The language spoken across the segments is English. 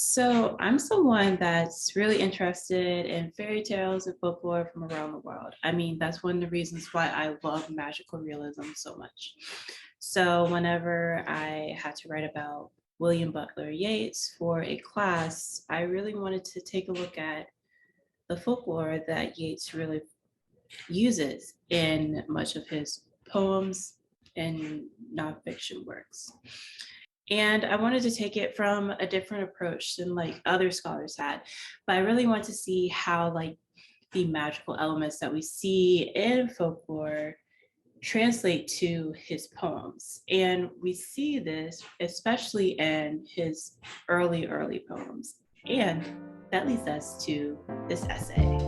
So I'm someone that's really interested in fairy tales and folklore from around the world. I mean, that's one of the reasons why I love magical realism so much. So whenever I had to write about William Butler Yeats for a class, I really wanted to take a look at the folklore that Yeats really uses in much of his poems and nonfiction works. And I wanted to take it from a different approach than like other scholars had. But I really want to see how like the magical elements that we see in folklore translate to his poems. And we see this especially in his early poems. And that leads us to this essay.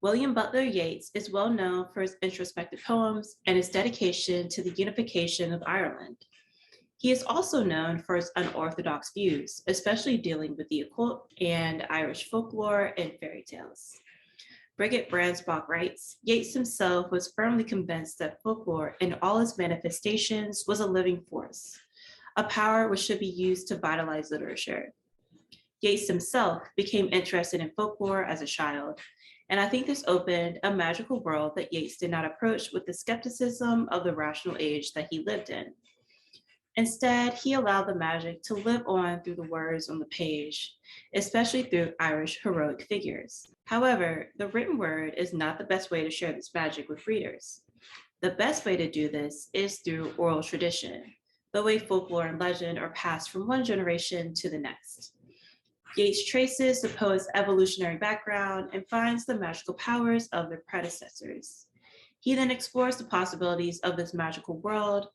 William Butler Yeats is well known for his introspective poems and his dedication to the unification of Ireland. He is also known for his unorthodox views, especially dealing with the occult and Irish folklore and fairy tales. Brigitte Bransbach writes, Yeats himself was firmly convinced that folklore in all its manifestations was a living force, a power which should be used to vitalize literature. Yeats himself became interested in folklore as a child, and I think this opened a magical world that Yeats did not approach with the skepticism of the rational age that he lived in. Instead, he allowed the magic to live on through the words on the page, especially through Irish heroic figures. However, the written word is not the best way to share this magic with readers. The best way to do this is through oral tradition, the way folklore and legend are passed from one generation to the next. Yeats traces the poet's evolutionary background and finds the magical powers of their predecessors. He then explores the possibilities of this magical world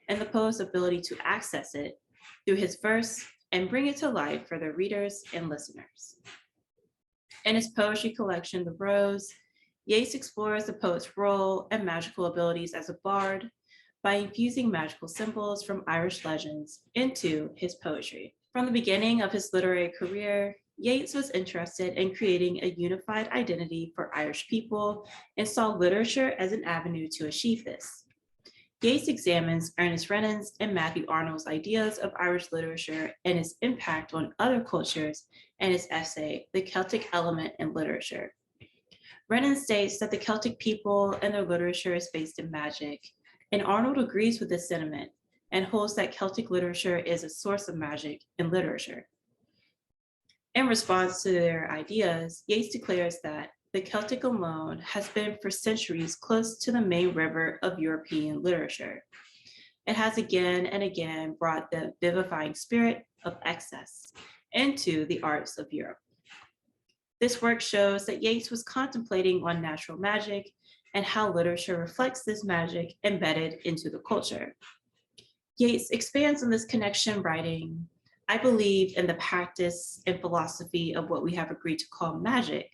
and the poet's ability to access it through his verse and bring it to life for their readers and listeners. In his poetry collection, The Rose, Yeats explores the poet's role and magical abilities as a bard by infusing magical symbols from Irish legends into his poetry. From the beginning of his literary career, Yeats was interested in creating a unified identity for Irish people and saw literature as an avenue to achieve this. Yeats examines Ernest Renan's and Matthew Arnold's ideas of Irish literature and its impact on other cultures in his essay, The Celtic Element in Literature. Renan states that the Celtic people and their literature is based in magic, and Arnold agrees with this sentiment and holds that Celtic literature is a source of magic in literature. In response to their ideas, Yeats declares that the Celtic alone has been for centuries close to the main river of European literature. It has again and again brought the vivifying spirit of excess into the arts of Europe. This work shows that Yeats was contemplating on natural magic and how literature reflects this magic embedded into the culture. Yeats expands on this connection, writing, I believe in the practice and philosophy of what we have agreed to call magic,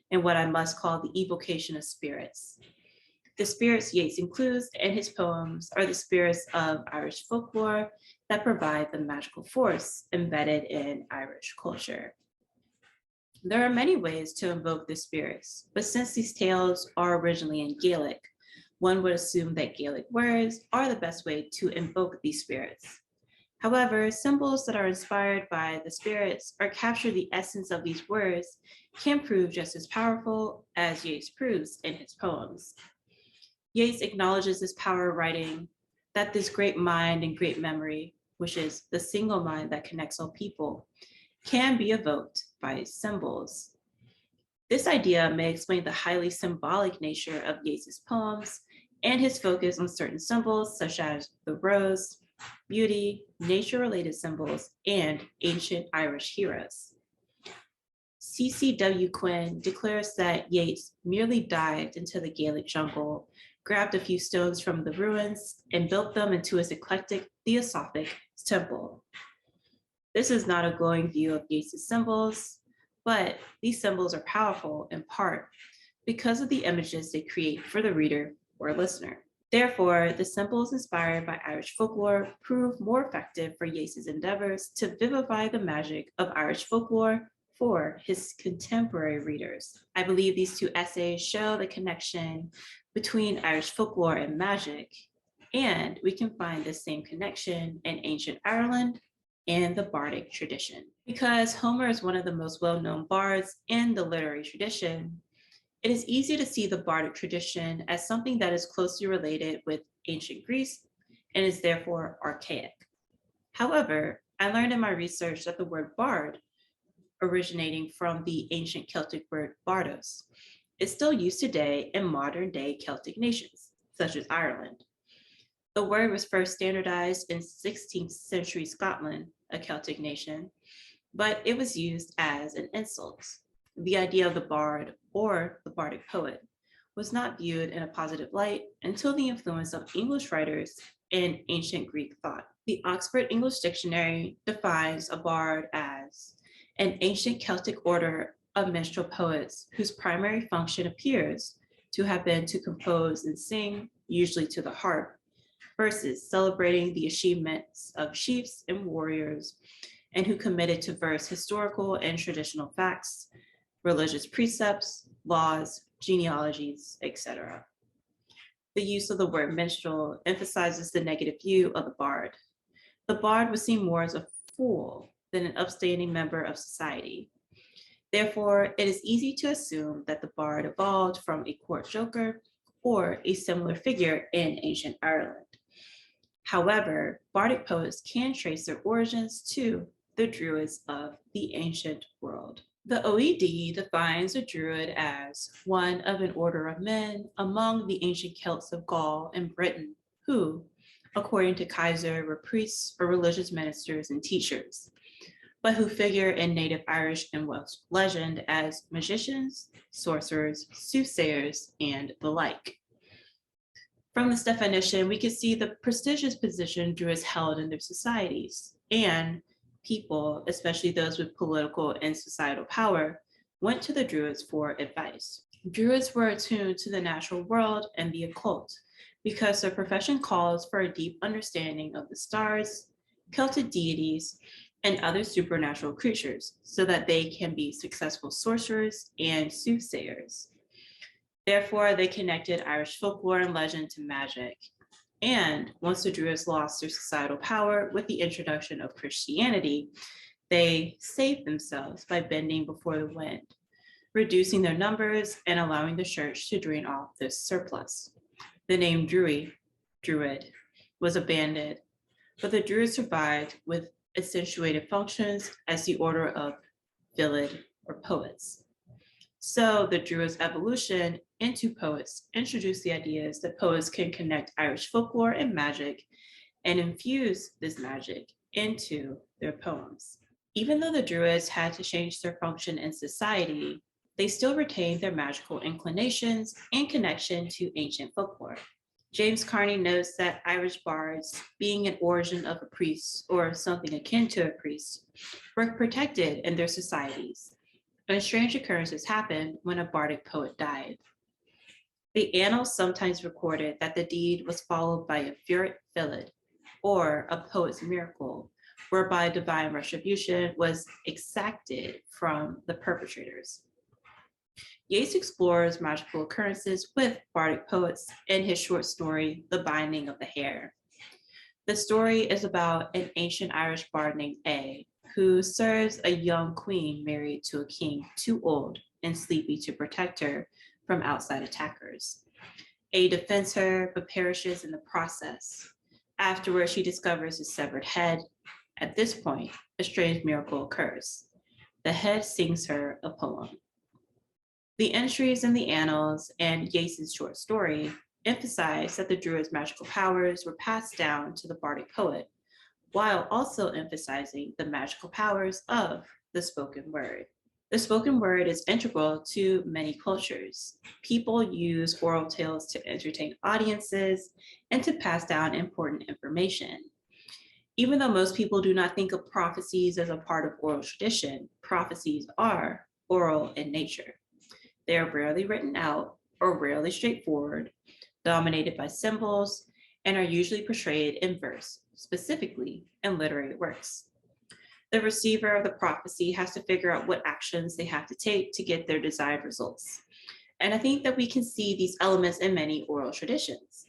and what I must call the evocation of spirits. The spirits Yeats includes in his poems are the spirits of Irish folklore that provide the magical force embedded in Irish culture. There are many ways to invoke the spirits, but since these tales are originally in Gaelic, one would assume that Gaelic words are the best way to invoke these spirits. However, symbols that are inspired by the spirits or capture the essence of these words can prove just as powerful as Yeats proves in his poems. Yeats acknowledges this power, writing that this great mind and great memory, which is the single mind that connects all people, can be evoked by symbols. This idea may explain the highly symbolic nature of Yeats's poems and his focus on certain symbols such as the rose, beauty, nature-related symbols, and ancient Irish heroes. C.C.W. Quinn declares that Yeats merely dived into the Gaelic jungle, grabbed a few stones from the ruins, and built them into his eclectic theosophic temple. This is not a glowing view of Yeats's symbols, but these symbols are powerful in part because of the images they create for the reader or listener. Therefore, the symbols inspired by Irish folklore prove more effective for Yeats's endeavors to vivify the magic of Irish folklore for his contemporary readers. I believe these two essays show the connection between Irish folklore and magic, And we can find the same connection in ancient Ireland and the bardic tradition. Because Homer is one of the most well-known bards in the literary tradition, it is easy to see the bardic tradition as something that is closely related with ancient Greece and is therefore archaic. However, I learned in my research that the word bard, originating from the ancient Celtic word bardos, is still used today in modern day Celtic nations, such as Ireland. The word was first standardized in 16th century Scotland, a Celtic nation, but it was used as an insult. The idea of the bard or the bardic poet was not viewed in a positive light until the influence of English writers and ancient Greek thought. The Oxford English Dictionary defines a bard as an ancient Celtic order of minstrel poets whose primary function appears to have been to compose and sing, usually to the harp, verses celebrating the achievements of chiefs and warriors, and who committed to verse historical and traditional facts, religious precepts, laws, genealogies, etc. The use of the word minstrel emphasizes the negative view of the bard. The bard was seen more as a fool than an upstanding member of society. Therefore, it is easy to assume that the bard evolved from a court joker or a similar figure in ancient Ireland. However, bardic poets can trace their origins to the Druids of the ancient world. The OED defines a Druid as one of an order of men among the ancient Celts of Gaul and Britain who, according to Kaiser, were priests or religious ministers and teachers, but who figure in native Irish and Welsh legend as magicians, sorcerers, soothsayers, and the like. From this definition, we can see the prestigious position Druids held in their societies, and people, especially those with political and societal power, went to the Druids for advice. Druids were attuned to the natural world and the occult because their profession calls for a deep understanding of the stars, Celtic deities, and other supernatural creatures so that they can be successful sorcerers and soothsayers. Therefore, they connected Irish folklore and legend to magic. And once the Druids lost their societal power with the introduction of Christianity, they saved themselves by bending before the wind, reducing their numbers and allowing the church to drain off this surplus. The name Druid, was abandoned, but the Druids survived with accentuated functions as the order of Villid or poets. So the Druids' evolution into poets introduced the ideas that poets can connect Irish folklore and magic and infuse this magic into their poems. Even though the Druids had to change their function in society, they still retained their magical inclinations and connection to ancient folklore. James Carney notes that Irish bards, being an origin of a priest or something akin to a priest, were protected in their societies, and strange occurrences happened when a bardic poet died. The annals sometimes recorded that the deed was followed by a furic villid, or a poet's miracle, whereby divine retribution was exacted from the perpetrators. Yeats explores magical occurrences with bardic poets in his short story, The Binding of the Hair. The story is about an ancient Irish bard named A, who serves a young queen married to a king too old and sleepy to protect her from outside attackers. A defends her, but perishes in the process. Afterwards, she discovers his severed head. At this point, a strange miracle occurs. The head sings her a poem. The entries in the annals and Yeats' short story emphasize that the Druids' magical powers were passed down to the bardic poet, while also emphasizing the magical powers of the spoken word. The spoken word is integral to many cultures. People use oral tales to entertain audiences and to pass down important information. Even though most people do not think of prophecies as a part of oral tradition, prophecies are oral in nature. They are rarely written out or rarely straightforward, dominated by symbols, and are usually portrayed in verse, specifically in literary works. The receiver of the prophecy has to figure out what actions they have to take to get their desired results. And I think that we can see these elements in many oral traditions.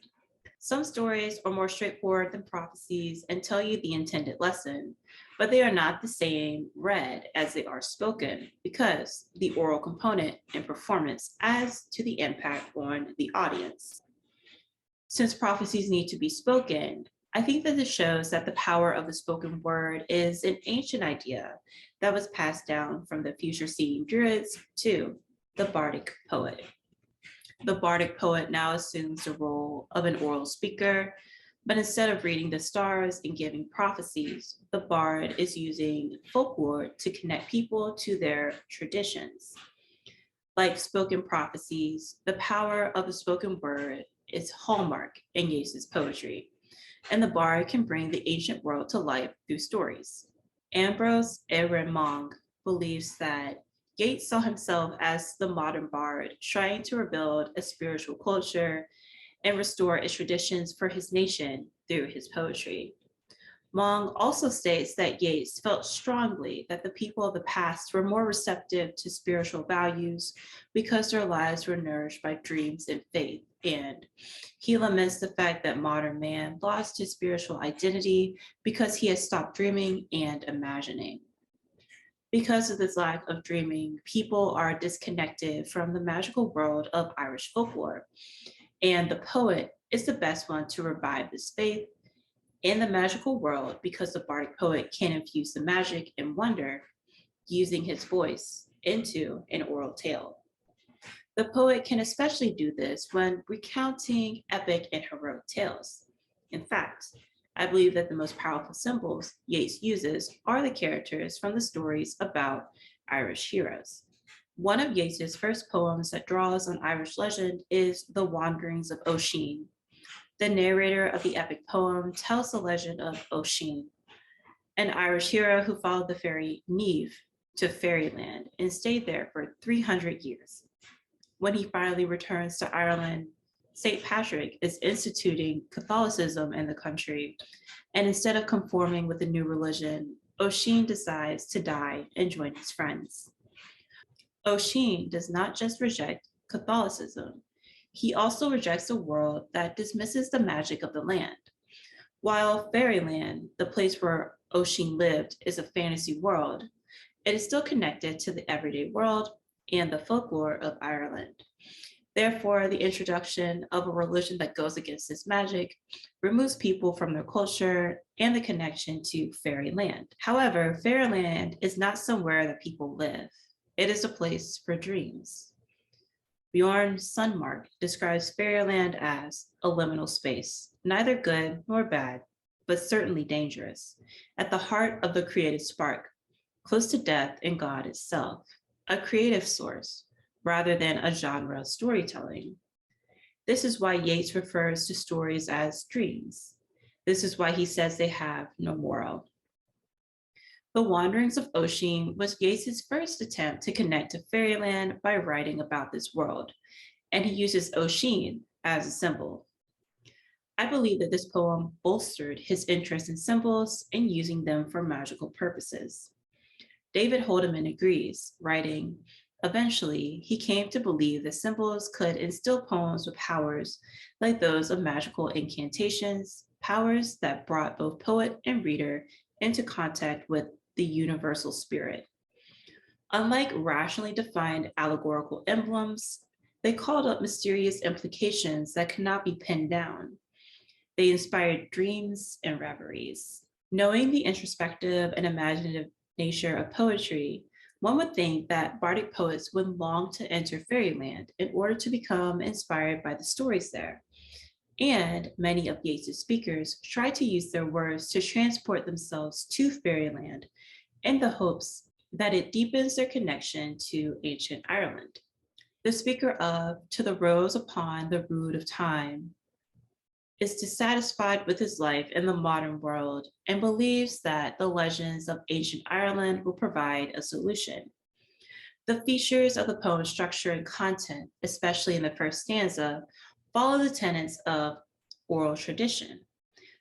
Some stories are more straightforward than prophecies and tell you the intended lesson, but they are not the same read as they are spoken because the oral component and performance adds to the impact on the audience. Since prophecies need to be spoken, I think that this shows that the power of the spoken word is an ancient idea that was passed down from the future seeing druids to the bardic poet. The bardic poet now assumes the role of an oral speaker, but instead of reading the stars and giving prophecies, the bard is using folklore to connect people to their traditions. Like spoken prophecies, the power of the spoken word is hallmark in Yeats's poetry, and the bard can bring the ancient world to life through stories. Ambrose Aaron Monge believes that Yeats saw himself as the modern bard trying to rebuild a spiritual culture and restore its traditions for his nation through his poetry. Monge also states that Yeats felt strongly that the people of the past were more receptive to spiritual values because their lives were nourished by dreams and faith. And he laments the fact that modern man lost his spiritual identity because he has stopped dreaming and imagining. Because of this lack of dreaming, people are disconnected from the magical world of Irish folklore. And the poet is the best one to revive this faith in the magical world because the bardic poet can infuse the magic and wonder using his voice into an oral tale. The poet can especially do this when recounting epic and heroic tales. In fact, I believe that the most powerful symbols Yeats uses are the characters from the stories about Irish heroes. One of Yeats's first poems that draws on Irish legend is The Wanderings of Oisin. The narrator of the epic poem tells the legend of Oisin, an Irish hero who followed the fairy Niamh to Fairyland and stayed there for 300 years. When he finally returns to Ireland, St. Patrick is instituting Catholicism in the country, and instead of conforming with the new religion, Oisin decides to die and join his friends. Oisin does not just reject Catholicism, he also rejects a world that dismisses the magic of the land. While Fairyland, the place where Oisin lived, is a fantasy world, it is still connected to the everyday world and the folklore of Ireland. Therefore, the introduction of a religion that goes against this magic removes people from their culture and the connection to Fairyland. However, Fairyland is not somewhere that people live. It is a place for dreams. Bjorn Sundmark describes Fairyland as a liminal space, neither good nor bad, but certainly dangerous, at the heart of the creative spark, close to death and God itself, a creative source rather than a genre of storytelling. This is why Yeats refers to stories as dreams. This is why he says they have no moral. The Wanderings of Oisin was Yeats's first attempt to connect to Fairyland by writing about this world, and he uses Oisin as a symbol. I believe that this poem bolstered his interest in symbols and using them for magical purposes. David Holdeman agrees, writing, "Eventually, he came to believe that symbols could instill poems with powers like those of magical incantations, powers that brought both poet and reader into contact with the universal spirit. Unlike rationally defined allegorical emblems, they called up mysterious implications that could not be pinned down. They inspired dreams and reveries." Knowing the introspective and imaginative nature of poetry, one would think that bardic poets would long to enter Fairyland in order to become inspired by the stories there. And many of Yeats's speakers try to use their words to transport themselves to Fairyland in the hopes that it deepens their connection to ancient Ireland. The speaker of "To the Rose upon the Rood of Time" is dissatisfied with his life in the modern world and believes that the legends of ancient Ireland will provide a solution. The features of the poem's structure and content, especially in the first stanza, follow the tenets of oral tradition.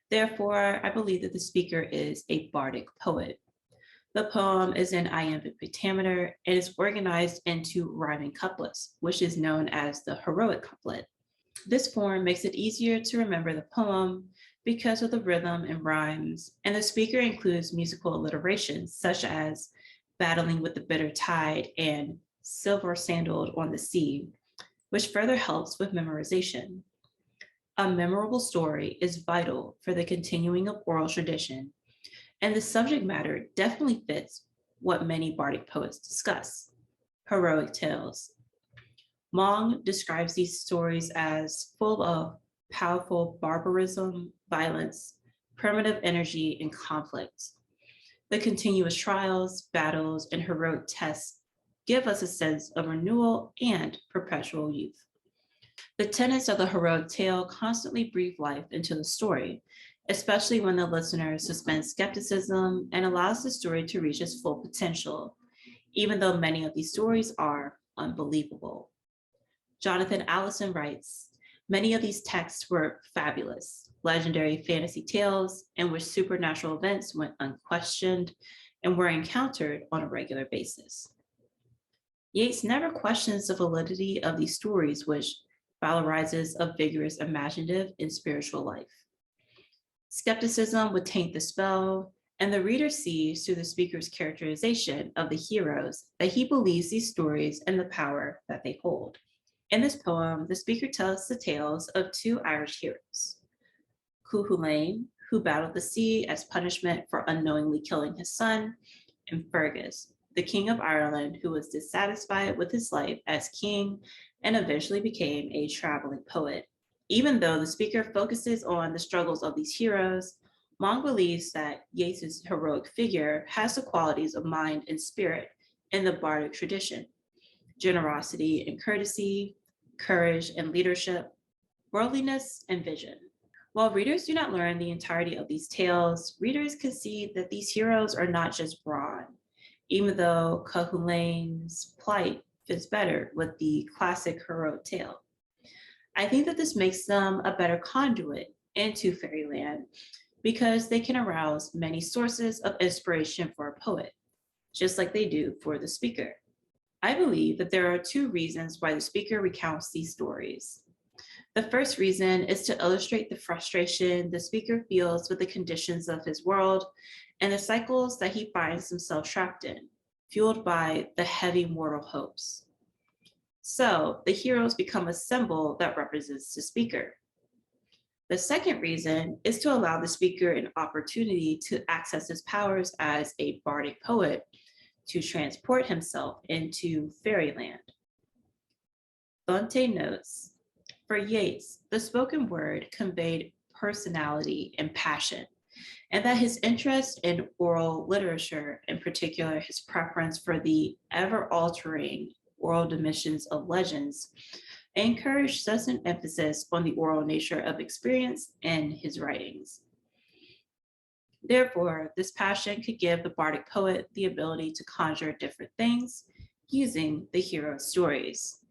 Therefore, I believe that the speaker is a bardic poet. The poem is in iambic pentameter and is organized into rhyming couplets, which is known as the heroic couplet. This form makes it easier to remember the poem because of the rhythm and rhymes, and the speaker includes musical alliterations such as battling with the bitter tide and silver sandaled on the sea, which further helps with memorization. A memorable story is vital for the continuing of oral tradition, and the subject matter definitely fits what many bardic poets discuss: heroic tales. Mong describes these stories as full of powerful barbarism, violence, primitive energy, and conflict. The continuous trials, battles, and heroic tests give us a sense of renewal and perpetual youth. The tenets of the heroic tale constantly breathe life into the story, especially when the listener suspends skepticism and allows the story to reach its full potential, even though many of these stories are unbelievable. Jonathan Allison writes, many of these texts were fabulous, legendary fantasy tales in which supernatural events went unquestioned and were encountered on a regular basis. Yeats never questions the validity of these stories, which valorizes a vigorous imaginative and spiritual life. Skepticism would taint the spell, and the reader sees through the speaker's characterization of the heroes that he believes these stories and the power that they hold. In this poem, the speaker tells the tales of two Irish heroes: Cuchulainn, who battled the sea as punishment for unknowingly killing his son, and Fergus, the king of Ireland, who was dissatisfied with his life as king and eventually became a traveling poet. Even though the speaker focuses on the struggles of these heroes, Mong believes that Yeats's heroic figure has the qualities of mind and spirit in the bardic tradition: generosity and courtesy, courage and leadership, worldliness and vision. While readers do not learn the entirety of these tales, readers can see that these heroes are not just broad, even though Cuchulainn's plight fits better with the classic heroic tale. I think that this makes them a better conduit into Fairyland because they can arouse many sources of inspiration for a poet, just like they do for the speaker. I believe that there are two reasons why the speaker recounts these stories. The first reason is to illustrate the frustration the speaker feels with the conditions of his world and the cycles that he finds himself trapped in, fueled by the heavy mortal hopes. So the heroes become a symbol that represents the speaker. The second reason is to allow the speaker an opportunity to access his powers as a bardic poet to transport himself into Fairyland. Dante notes, for Yeats, the spoken word conveyed personality and passion, and that his interest in oral literature, in particular his preference for the ever-altering oral dimensions of legends, encouraged such an emphasis on the oral nature of experience in his writings. Therefore, this passion could give the bardic poet the ability to conjure different things using the hero's stories.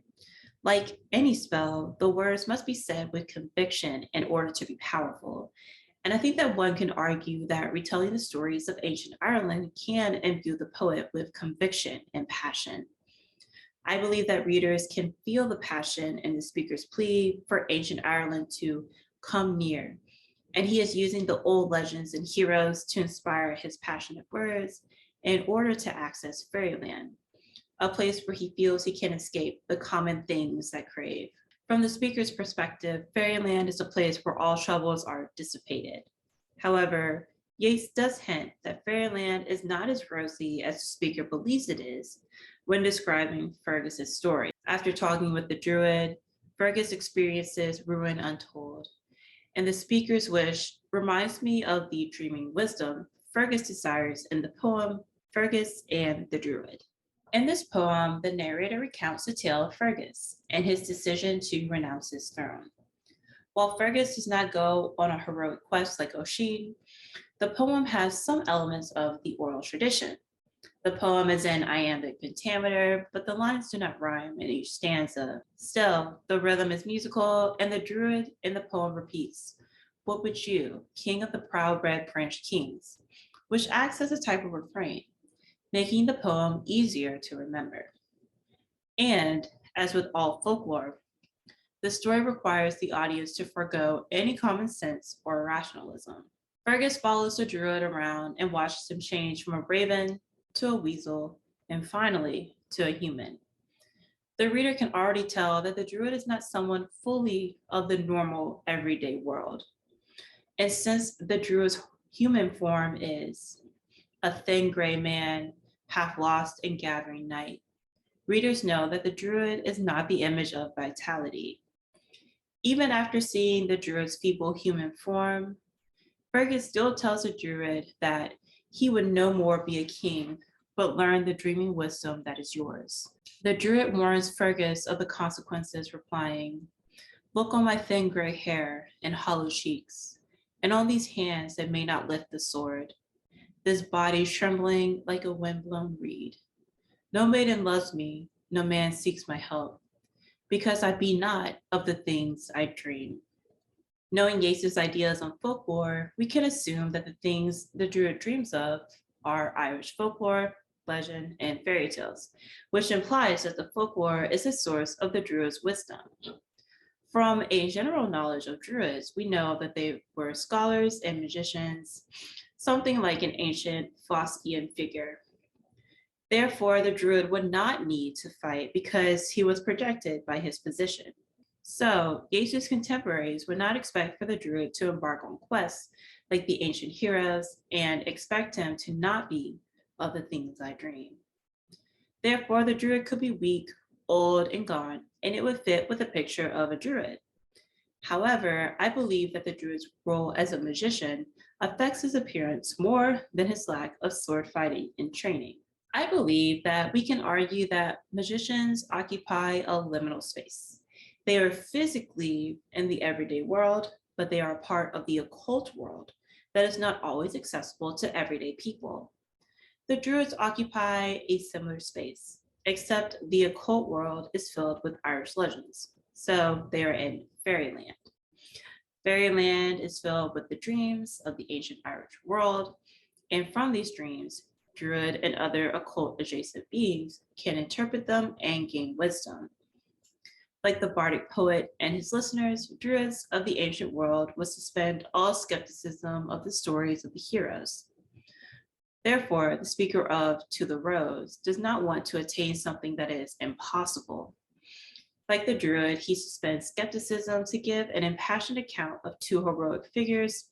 Like any spell, the words must be said with conviction in order to be powerful. And I think that one can argue that retelling the stories of ancient Ireland can imbue the poet with conviction and passion. I believe that readers can feel the passion in the speaker's plea for ancient Ireland to come near, and he is using the old legends and heroes to inspire his passionate words in order to access Fairyland, a place where he feels he can escape the common things that crave. From the speaker's perspective, Fairyland is a place where all troubles are dissipated. However, Yeats does hint that Fairyland is not as rosy as the speaker believes it is when describing Fergus's story. After talking with the druid, Fergus experiences ruin untold, and the speaker's wish reminds me of the dreaming wisdom Fergus desires in the poem Fergus and the Druid. In this poem, the narrator recounts the tale of Fergus and his decision to renounce his throne. While Fergus does not go on a heroic quest like Oisin, the poem has some elements of the oral tradition. The poem is in iambic pentameter, but the lines do not rhyme in each stanza. Still, the rhythm is musical, and the druid in the poem repeats, "What would you, king of the proud red branched kings?" which acts as a type of refrain, making the poem easier to remember. And as with all folklore, The story requires the audience to forego any common sense or rationalism. Fergus follows the druid around and watches him change from a raven to a weasel and finally to a human. The reader can already tell that the druid is not someone fully of the normal everyday world. And since the druid's human form is a thin gray man, half lost in gathering night, readers know that the druid is not the image of vitality. Even after seeing the druid's feeble human form, Fergus still tells the druid that he would no more be a king, but learn the dreaming wisdom that is yours. The druid warns Fergus of the consequences, replying, "Look on my thin gray hair and hollow cheeks, and on these hands that may not lift the sword, this body trembling like a windblown reed. No maiden loves me, no man seeks my help, because I be not of the things I dream." Knowing Yeats' ideas on folklore, we can assume that the things the druid dreams of are Irish folklore, legend, and fairy tales, which implies that the folklore is the source of the druid's wisdom. From a general knowledge of druids, we know that they were scholars and magicians, something like an ancient Faustian figure. Therefore, the druid would not need to fight because he was protected by his position. So, Yeats' contemporaries would not expect for the druid to embark on quests like the ancient heroes and expect him to not be of the things I dream. Therefore, the druid could be weak, old, and gone, and it would fit with a picture of a druid. However, I believe that the druid's role as a magician affects his appearance more than his lack of sword fighting and training. I believe that we can argue that magicians occupy a liminal space. They are physically in the everyday world, but they are a part of the occult world that is not always accessible to everyday people. The druids occupy a similar space, except the occult world is filled with Irish legends. So they are in Fairyland. Fairyland is filled with the dreams of the ancient Irish world, and from these dreams, druid and other occult adjacent beings can interpret them and gain wisdom. Like the bardic poet and his listeners, druids of the ancient world would suspend all skepticism of the stories of the heroes. Therefore, the speaker of To the Rose does not want to attain something that is impossible. Like the druid, he suspends skepticism to give an impassioned account of two heroic figures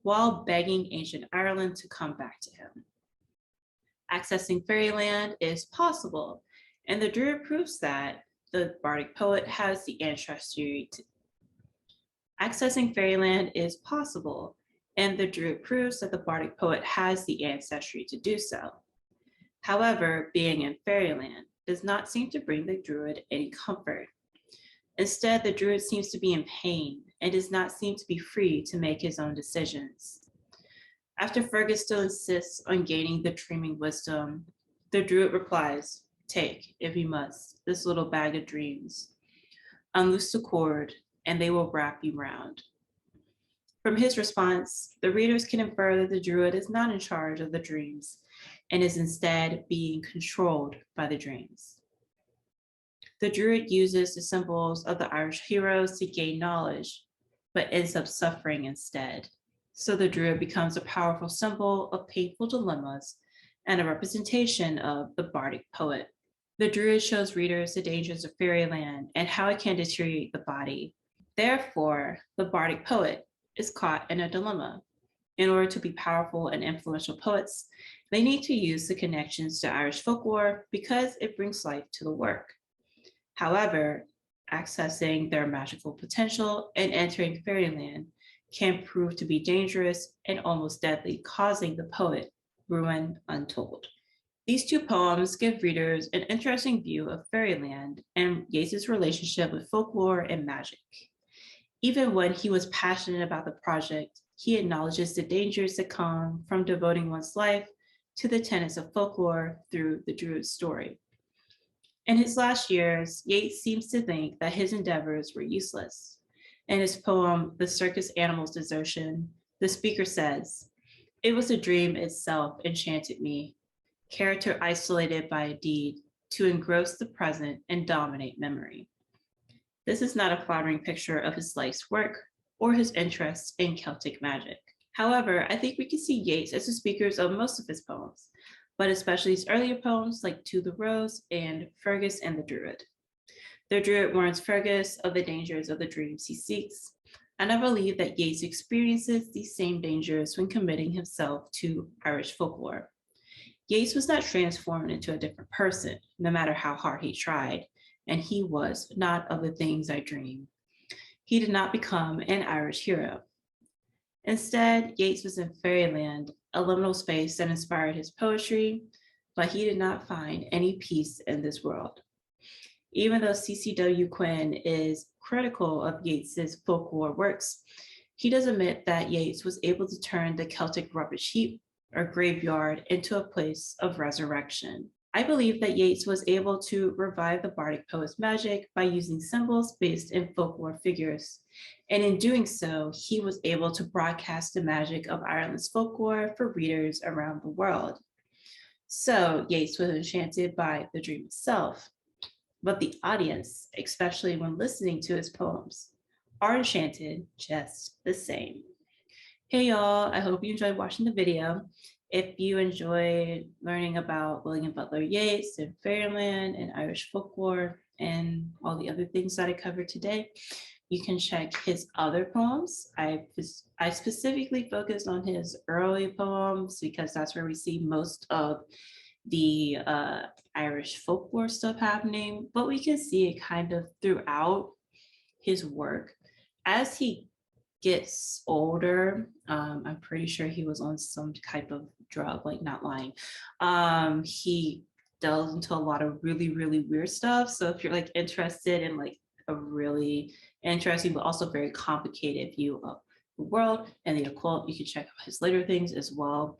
while begging ancient Ireland to come back to him. Accessing Fairyland is possible, and the druid proves that the bardic poet has the ancestry to. Accessing Fairyland is possible, and the druid proves that the bardic poet has the ancestry to do so. However, being in Fairyland does not seem to bring the druid any comfort. Instead, the druid seems to be in pain and does not seem to be free to make his own decisions. After Fergus still insists on gaining the dreaming wisdom, the druid replies, "Take, if you must, this little bag of dreams. Unloose the cord, and they will wrap you round." From his response, the readers can infer that the druid is not in charge of the dreams and is instead being controlled by the dreams. The druid uses the symbols of the Irish heroes to gain knowledge, but ends up suffering instead. So the druid becomes a powerful symbol of painful dilemmas and a representation of the bardic poet. The druid shows readers the dangers of Fairyland and how it can deteriorate the body. Therefore, the bardic poet is caught in a dilemma. In order to be powerful and influential poets, they need to use the connections to Irish folklore because it brings life to the work. However, accessing their magical potential and entering Fairyland can prove to be dangerous and almost deadly, causing the poet ruin untold. These two poems give readers an interesting view of Fairyland and Yeats' relationship with folklore and magic. Even when he was passionate about the project, he acknowledges the dangers that come from devoting one's life to the tenets of folklore through the druid story. In his last years, Yeats seems to think that his endeavors were useless. In his poem, The Circus Animal's Desertion, the speaker says, "It was a dream itself enchanted me, character isolated by a deed to engross the present and dominate memory." This is not a flattering picture of his life's work or his interest in Celtic magic. However, I think we can see Yeats as the speakers of most of his poems, but especially his earlier poems like To the Rose and Fergus and the Druid. The Druid warns Fergus of the dangers of the dreams he seeks, and I believe that Yeats experiences these same dangers when committing himself to Irish folklore. Yeats was not transformed into a different person, no matter how hard he tried, and he was not of the things I dream. He did not become an Irish hero. Instead, Yeats was in Fairyland, a liminal space that inspired his poetry, but he did not find any peace in this world. Even though CCW Quinn is critical of Yeats's folklore works, he does admit that Yeats was able to turn the Celtic rubbish heap or graveyard into a place of resurrection. I believe that Yeats was able to revive the bardic poet's magic by using symbols based in folklore figures. And in doing so, he was able to broadcast the magic of Ireland's folklore for readers around the world. So Yeats was enchanted by the dream itself, but the audience, especially when listening to his poems, are enchanted just the same. Hey y'all, I hope you enjoyed watching the video. If you enjoyed learning about William Butler Yeats and Fairyland and Irish folklore and all the other things that I covered today, you can check his other poems. I specifically focused on his early poems because that's where we see most of the Irish folklore stuff happening, but we can see it kind of throughout his work. As he gets older, I'm pretty sure he was on some type of drug, like not lying. He delves into a lot of really, really weird stuff. So if you're like interested in like a really interesting but also very complicated view of the world and the occult, you can check out his later things as well.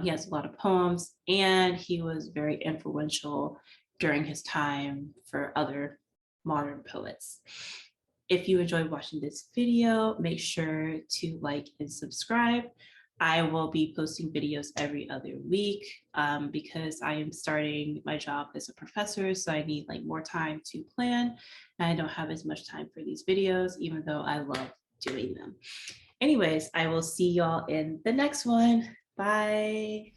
He has a lot of poems and he was very influential during his time for other modern poets. If you enjoyed watching this video, make sure to like and subscribe. I will be posting videos every other week because I am starting my job as a professor, so I need like more time to plan. And I don't have as much time for these videos, even though I love doing them. Anyways, I will see y'all in the next one. Bye.